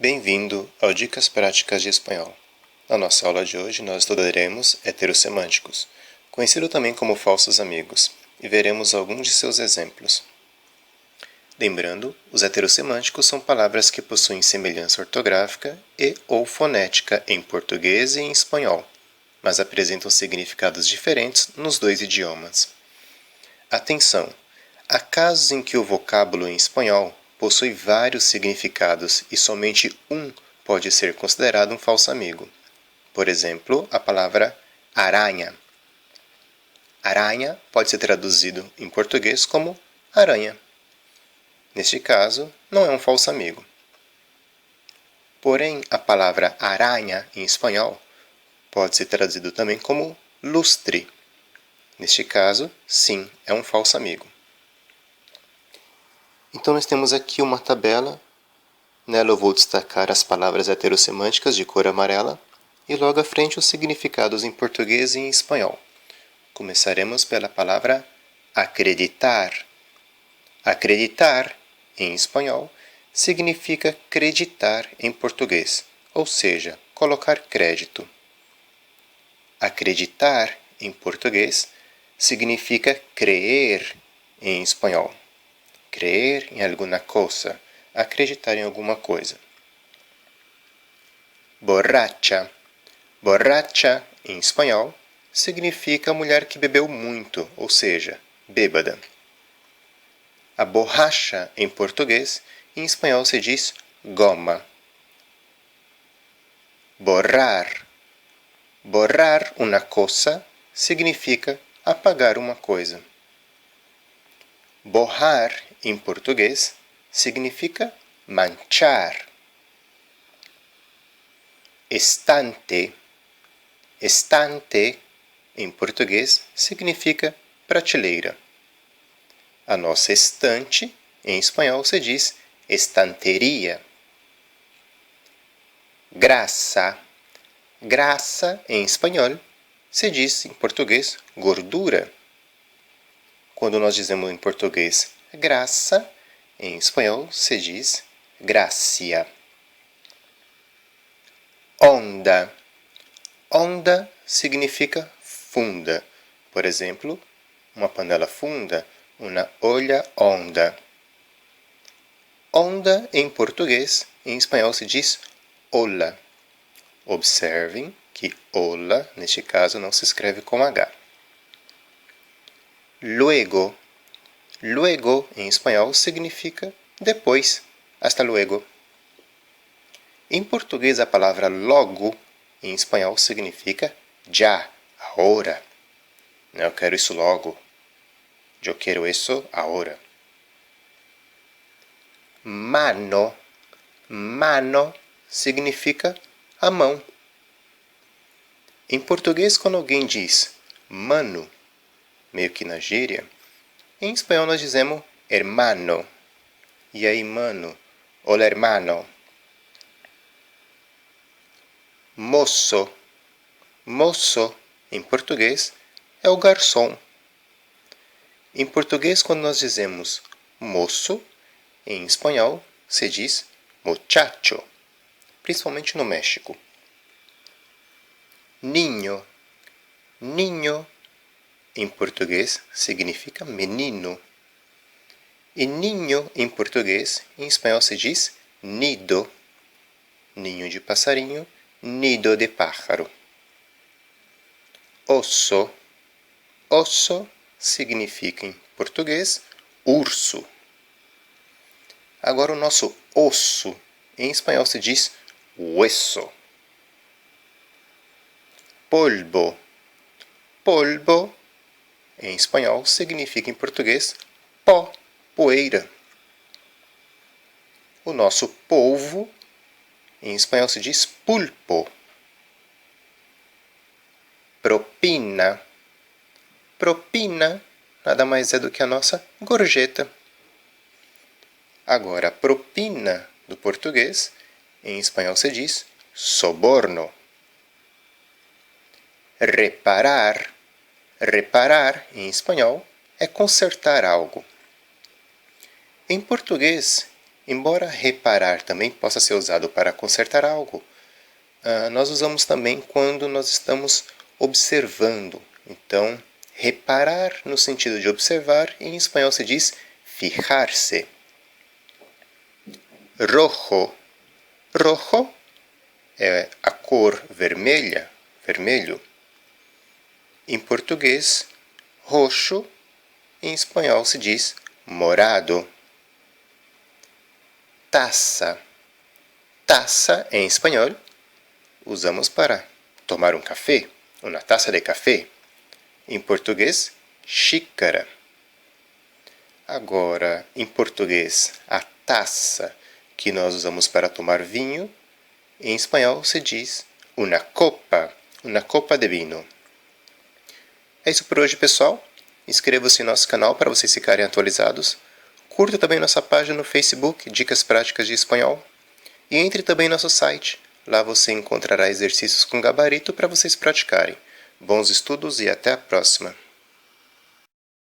Bem-vindo ao Dicas Práticas de Espanhol. Na nossa aula de hoje, nós estudaremos heterossemânticos, conhecido também como falsos amigos, e veremos alguns de seus exemplos. Lembrando, os heterossemânticos são palavras que possuem semelhança ortográfica e ou fonética em português e em espanhol, mas apresentam significados diferentes nos dois idiomas. Atenção! Há casos em que o vocábulo em espanhol possui vários significados e somente um pode ser considerado um falso amigo. Por exemplo, a palavra aranha. Aranha pode ser traduzido em português como aranha. Neste caso, não é um falso amigo. Porém, a palavra aranha em espanhol pode ser traduzido também como lustre. Neste caso, sim, é um falso amigo. Então, nós temos aqui uma tabela. Nela eu vou destacar as palavras heterossemânticas de cor amarela e logo à frente os significados em português e em espanhol. Começaremos pela palavra acreditar. Acreditar, em espanhol, significa acreditar em português, ou seja, colocar crédito. Acreditar, em português, significa crer em espanhol. Creer em alguma coisa, acreditar em alguma coisa. Borracha. Borracha, em espanhol, significa mulher que bebeu muito, ou seja, bêbada. A borracha, em português, em espanhol se diz goma. Borrar. Borrar uma coisa significa apagar uma coisa. Borrar, em português, significa manchar. Estante. Estante, em português, significa prateleira. A nossa estante, em espanhol, se diz estanteria. Graça. Graça, em espanhol, se diz em português gordura. Quando nós dizemos em português graça, em espanhol se diz gracia. Onda. Onda significa funda. Por exemplo, uma panela funda, uma olla honda. Onda em português, em espanhol se diz ola. Observem que ola, neste caso, não se escreve com H. Luego. Luego, em espanhol, significa depois. Hasta luego. Em português, a palavra logo, em espanhol, significa já, agora. Eu quero isso logo. Eu quero isso agora. Mano. Mano significa a mão. Em português, quando alguém diz mano, meio que na gíria, em espanhol nós dizemos hermano. E aí, mano? Hola, hermano. Moço. Moço, em português, é o garçom. Em português, quando nós dizemos moço, em espanhol se diz muchacho, principalmente no México. Niño. Niño, em português, significa menino. E ninho, em português, em espanhol se diz nido. Ninho de passarinho, nido de pájaro. Osso. Osso significa, em português, urso. Agora, o nosso osso, em espanhol se diz hueso. Polvo. Polvo, em espanhol, significa em português pó, poeira. O nosso polvo, em espanhol se diz pulpo. Propina. Propina nada mais é do que a nossa gorjeta. Agora, a propina do português, em espanhol se diz soborno. Reparar. Reparar, em espanhol, é consertar algo. Em português, Embora reparar também possa ser usado para consertar algo, nós usamos também quando nós estamos observando. Então, reparar no sentido de observar, em espanhol se diz fijar-se. Rojo. Rojo é a cor vermelha, vermelho. Em português, roxo, em espanhol se diz morado. Taça. Taça, em espanhol, usamos para tomar um café, uma taça de café. Em português, xícara. Agora, em português, a taça que nós usamos para tomar vinho, em espanhol se diz uma copa de vinho. É isso por hoje, pessoal. Inscreva-se em nosso canal para vocês ficarem atualizados. Curta também nossa página no Facebook, Dicas Práticas de Espanhol. E entre também em nosso site. Lá você encontrará exercícios com gabarito para vocês praticarem. Bons estudos e até a próxima!